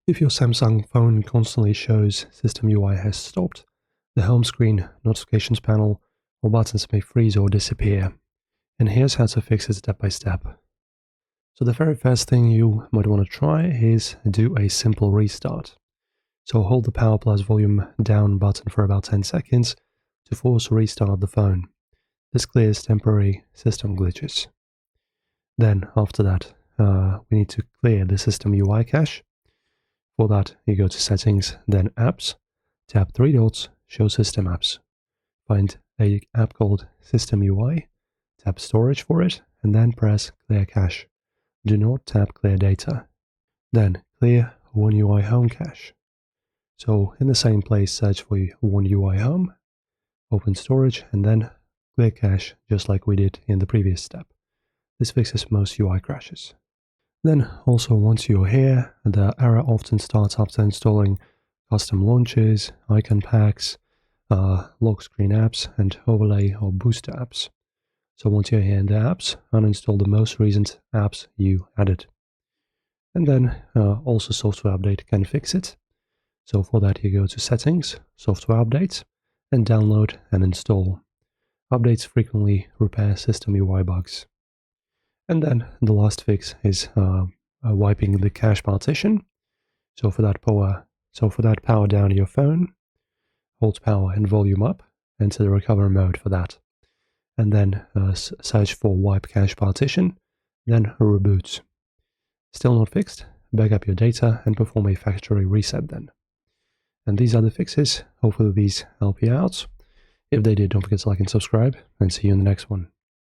If your Samsung phone constantly shows System UI has stopped, the home screen, notifications panel, or buttons may freeze or disappear. And here's how to fix it step by step. So the very first thing you might want to try is do a simple restart. So hold the power plus volume down button for about 10 seconds to force restart the phone. This clears temporary system glitches. Then after that, we need to clear the System UI cache. For that, you go to Settings, then Apps, tap 3 dots, Show System Apps. Find an app called System UI, tap Storage for it, and then press Clear Cache. Do not tap Clear Data. Then clear One UI Home cache. So in the same place, search for One UI Home, open Storage, and then clear cache, just like we did in the previous step. This fixes most UI crashes. Then also once you're here, the error often starts after installing custom launches, icon packs, lock screen apps, and overlay or booster apps. So once you're here in the apps, uninstall the most recent apps you added. And then also software update can fix it. So for that you go to Settings, Software Updates, and download and install. Updates frequently repair System UI bugs. And then the last fix is wiping the cache partition. So for that power down your phone, hold power and volume up, enter the recovery mode for that. And then search for wipe cache partition, then reboot. Still not fixed? Back up your data and perform a factory reset then. And these are the fixes. Hopefully these help you out. If they did, don't forget to like and subscribe, and see you in the next one.